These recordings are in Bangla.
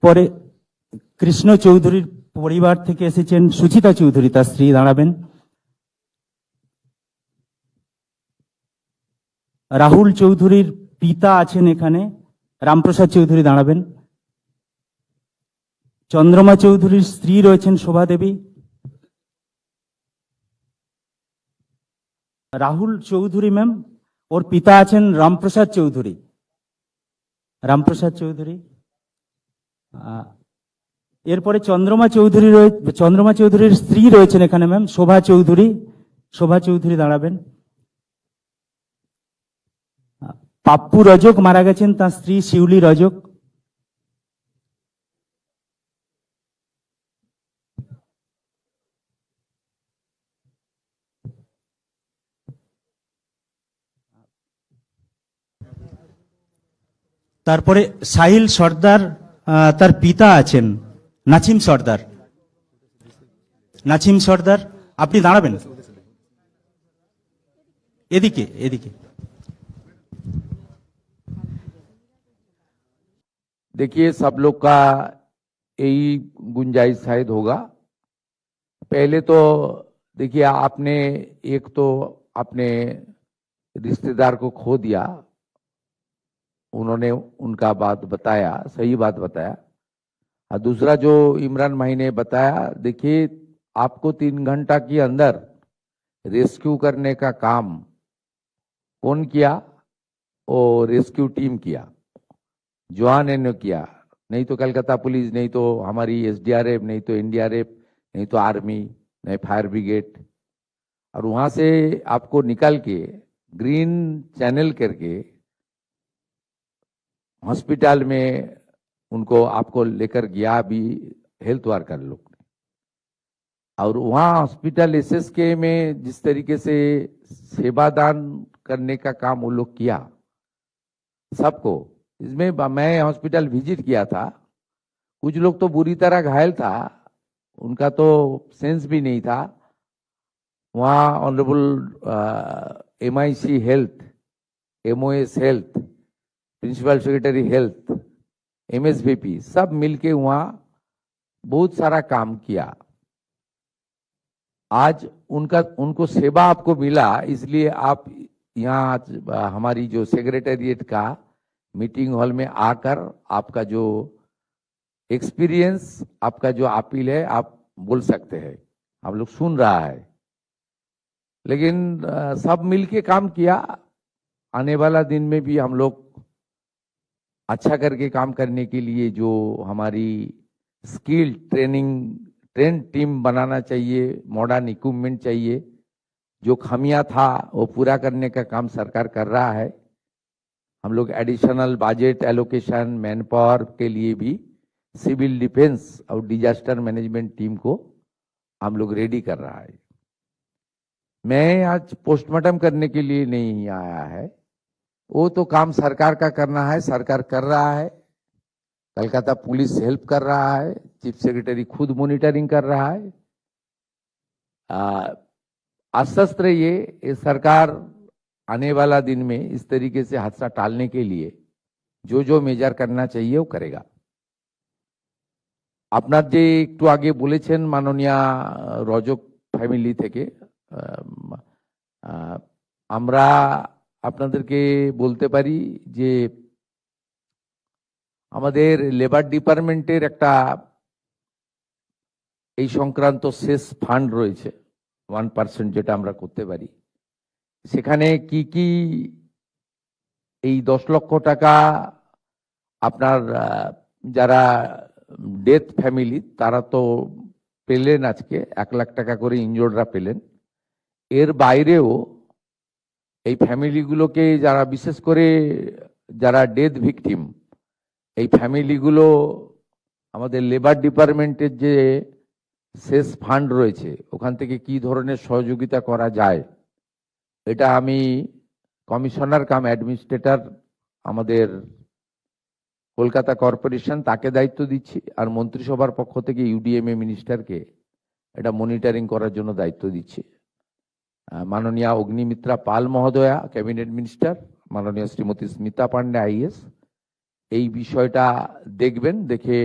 পরে কৃষ্ণ চৌধুরীর পরিবার থেকে এসেছেন সুচিতা চৌধুরী, তার স্ত্রী দাঁড়াবেন। রাহুল চৌধুরীর পিতা আছেন এখানে, রামপ্রসাদ চৌধুরী দাঁড়াবেন। চন্দ্রমা চৌধুরীর স্ত্রী রয়েছেন শোভা দেবী। রাহুল চৌধুরী ম্যাম, ওর পিতা আছেন রামপ্রসাদ চৌধুরী। রামপ্রসাদ চৌধুরী। এরপরে চন্দ্রমা চৌধুরীর স্ত্রী রয়েছেন এখানে ম্যাম, শোভা চৌধুরী। শোভা চৌধুরী দাঁড়াবেন। পাপ্পু রজক মারা গেছেন, তার স্ত্রী শিউলি রজক। তারপরে সাহিল সর্দার, তার পিতা আছেন নাছিম সর্দার। নাছিম সর্দার, আপনি দাঁড়াবেন এদিকে এদিকে। देखिए, सब लोग का यही गुंजाइश शायद होगा। पहले तो देखिए, आपने एक तो अपने रिश्तेदार को खो दिया, उन्होंने उनका बात बताया, सही बात बताया। और दूसरा जो इमरान भाई ने बताया, देखिए आपको 3 घंटा के अंदर रेस्क्यू करने का काम कौन किया? और रेस्क्यू टीम किया, जवान ने किया, नहीं तो कलकत्ता पुलिस, नहीं तो हमारी एसडीआरएफ, नहीं तो एनडीआरएफ, नहीं तो आर्मी, नहीं फायर ब्रिगेड। और वहां से आपको निकाल के ग्रीन चैनल करके हॉस्पिटल में उनको आपको लेकर गया भी हेल्थ वर्कर लोग ने। और वहां हॉस्पिटल एसएसके में जिस तरीके से सेवादान करने का काम वो लोग किया सबको, इसमें मैं हॉस्पिटल विजिट किया था। कुछ लोग तो बुरी तरह घायल था, उनका तो सेंस भी नहीं था। वहाँ honourable MIC health, MOS health, principal secretary health, MSVP सब मिलके वहाँ बहुत सारा काम किया। आज उनको सेवा आपको मिला, इसलिए आप यहाँ हमारी जो सेक्रेटेरिएट का मीटिंग हॉल में आकर आपका जो एक्सपीरियंस, आपका जो अपील है आप बोल सकते हैं। हम लोग सुन रहा है, लेकिन सब मिलके काम किया। आने वाला दिन में भी हम लोग अच्छा करके काम करने के लिए जो हमारी स्किल ट्रेन टीम बनाना चाहिए, मॉडर्न इक्विपमेंट चाहिए, जो खामियां था वो पूरा करने का काम सरकार कर रहा है। हम लोग additional budget allocation, man power के लिए भी सिविल डिफेंस और डिजास्टर मैनेजमेंट टीम को हम लोग रेडी कर रहा है। मैं आज पोस्टमार्टम करने के लिए नहीं आया है, वो तो काम सरकार का करना है, सरकार कर रहा है। कलकत्ता पुलिस हेल्प कर रहा है, चीफ सेक्रेटरी खुद मॉनिटरिंग कर रहा है। आश्वस्त रहिए, ये सरकार आने वाला दिन में इस तरीके से हादसा टालने के लिए जो जो मेजर करना चाहिए वो करेगा। আপনার যে একটু আগে বলেছেন মাননীয় রজক ফ্যামিলি থেকে, আমরা আপনাদেরকে বলতে পারি যে আমাদের লেবার ডিপার্টমেন্টের একটা এই সংক্রান্ত শেষ ফান্ড রয়েছে 1% যেটা আমরা করতে পারি। সেখানে কি কি এই 10 লক্ষ টাকা আপনার যারা ডেথ ফ্যামিলি তারা তো পেলেন, আজকে 1 লাখ টাকা করে ইনজোর্ডরা পেলেন। এর বাইরেও এই ফ্যামিলিগুলোকে যারা বিশেষ করে যারা ডেথ ভিকটিম, এই ফ্যামিলিগুলো আমাদের লেবার ডিপার্টমেন্টের যে শেষ ফান্ড রয়েছে ওখান থেকে কি ধরনের সহযোগিতা করা যায়, এটা আমি কমিশনার কাম অ্যাডমিনিস্ট্রেটর আমাদের কলকাতা কর্পোরেশন তাকে দায়িত্ব দিচ্ছি, আর মন্ত্রিসভার পক্ষ থেকে ইউডিএমএ মিনিস্টারকে এটা মনিটরিং করার জন্য দায়িত্ব দিচ্ছি। মাননীয় অগ্নিমিত্রা পাল মহোদয়া ক্যাবিনেট মিনিস্টার, মাননীয় শ্রীমতী স্মিতা পান্ডে আইএস এই বিষয়টা দেখবেন, দেখে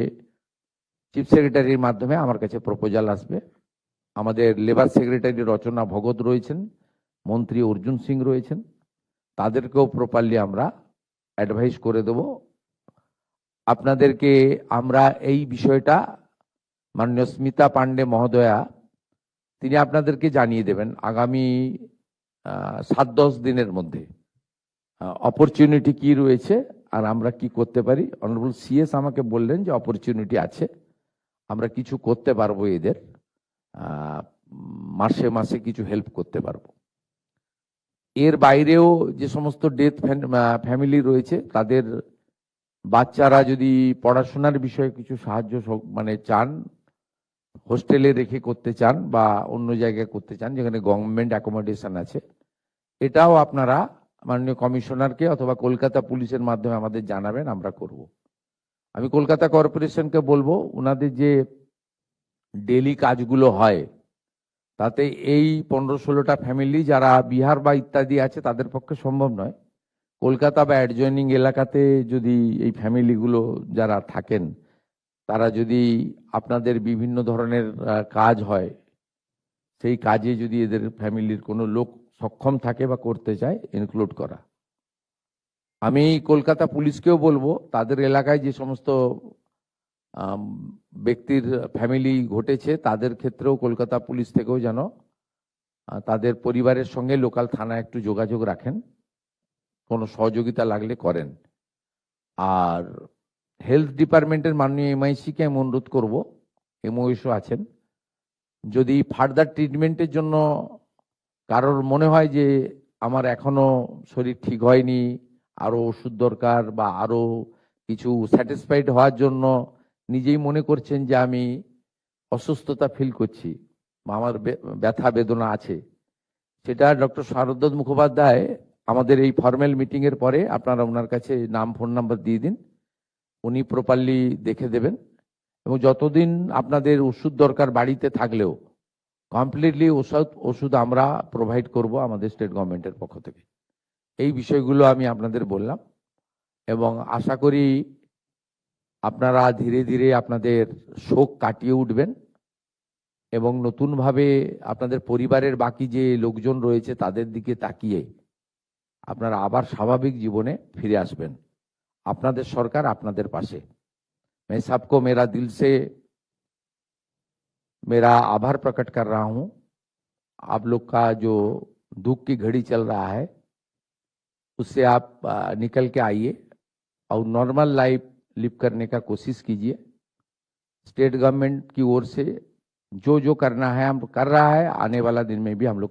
চিফ সেক্রেটারির মাধ্যমে আমার কাছে প্রপোজাল আসবে। আমাদের লেবার সেক্রেটারি রচনা ভগত রয়েছেন, মন্ত্রী অর্জুন সিং রয়েছেন, তাদেরকেও প্রপারলি আমরা অ্যাডভাইস করে দেব। আপনাদেরকে আমরা এই বিষয়টা মাননীয় স্মিতা পান্ডে মহোদয়া তিনি আপনাদেরকে জানিয়ে দেবেন আগামী 7-10 দিনের মধ্যে অপরচুনিটি কি রয়েছে আর আমরা কি করতে পারি। অনারেবল সিএস আমাকে বললেন যে অপরচুনিটি আছে, আমরা কিছু করতে পারবো, এদের মাসে মাসে কিছু হেল্প করতে পারবো। এর বাইরেও যে সমস্ত ডেথ ফ্যামিলি রয়েছে তাদের বাচ্চারা যদি পড়াশোনার বিষয়ে কিছু সাহায্য মানে চান, হোস্টেলে রেখে করতে চান বা অন্য জায়গায় করতে চান যেখানে গভর্নমেন্ট অ্যাকোমোডেশন আছে, এটাও আপনারা মাননীয় কমিশনারকে অথবা কলকাতা পুলিশের মাধ্যমে আমাদের জানাবেন, আমরা করব। আমি কলকাতা কর্পোরেশনকে বলবো ওনাদের যে ডেলি কাজগুলো হয় তাতে এই 15-16টা ফ্যামিলি যারা বিহার বা ইত্যাদি আছে তাদের পক্ষে সম্ভব নয়। কলকাতা বা অ্যাডজয়নিং এলাকাতে যদি এই ফ্যামিলিগুলো যারা থাকেন তারা যদি আপনাদের বিভিন্ন ধরনের কাজ হয়, সেই কাজে যদি এদের ফ্যামিলির কোনো লোক সক্ষম থাকে বা করতে চায়, ইনক্লুড করা। আমি কলকাতা পুলিশকেও বলবো তাদের এলাকায় যে সমস্ত ব্যক্তির ফ্যামিলি ঘটেছে তাদের ক্ষেত্রেও কলকাতা পুলিশ থেকেও যেন তাদের পরিবারের সঙ্গে লোকাল থানায় একটু যোগাযোগ রাখেন, কোনো সহযোগিতা লাগলে করেন। আর হেলথ ডিপার্টমেন্টের মাননীয় এমআইসিকে আমি অনুরোধ করব, এমওএসও আছেন, যদি ফার্দার ট্রিটমেন্টের জন্য কারোর মনে হয় যে আমার এখনো শরীর ঠিক হয়নি, আরো ওষুধ দরকার বা আরো কিছু স্যাটিসফাইড হওয়ার জন্য নিজেই মনে করছেন যে আমি অসুস্থতা ফিল করছি বা আমার ব্যথা বেদনা আছে, সেটা ডক্টর শারদ্বত মুখোপাধ্যায় আমাদের এই ফর্মাল মিটিং এর পরে আপনারা ওনার কাছে নাম ফোন নাম্বার দিয়ে দিন, উনি প্রপারলি দেখে দেবেন। এবং যতদিন আপনাদের ওষুধ দরকার বাড়িতে থাকলেও কমপ্লিটলি ওষুধ আমরা প্রোভাইড করব আমাদের স্টেট গভর্নমেন্টের পক্ষ থেকে। এই বিষয়গুলো আমি আপনাদের বললাম এবং আশা করি আপনারা ধীরে ধীরে আপনাদের শোক কাটিয়ে উঠবেন এবং নতুনভাবে আপনাদের পরিবারের বাকি যে লোকজন রয়েছে তাদের দিকে তাকিয়ে আপনারা আবার স্বাভাবিক জীবনে ফিরে আসবেন। আপনাদের সরকার আপনাদের পাশে। मैं सबको मेरा दिल से मेरा आभार प्रकट कर रहा हूं। आप लोग का जो दुख की घड़ी चल रहा है उससे आप निकल के आइए और नॉर्मल लाइफ लिव करने का कोशिश कीजिए। स्टेट गवर्नमेंट की ओर से जो जो करना है हम कर रहा है, आने वाला दिन में भी हम लोग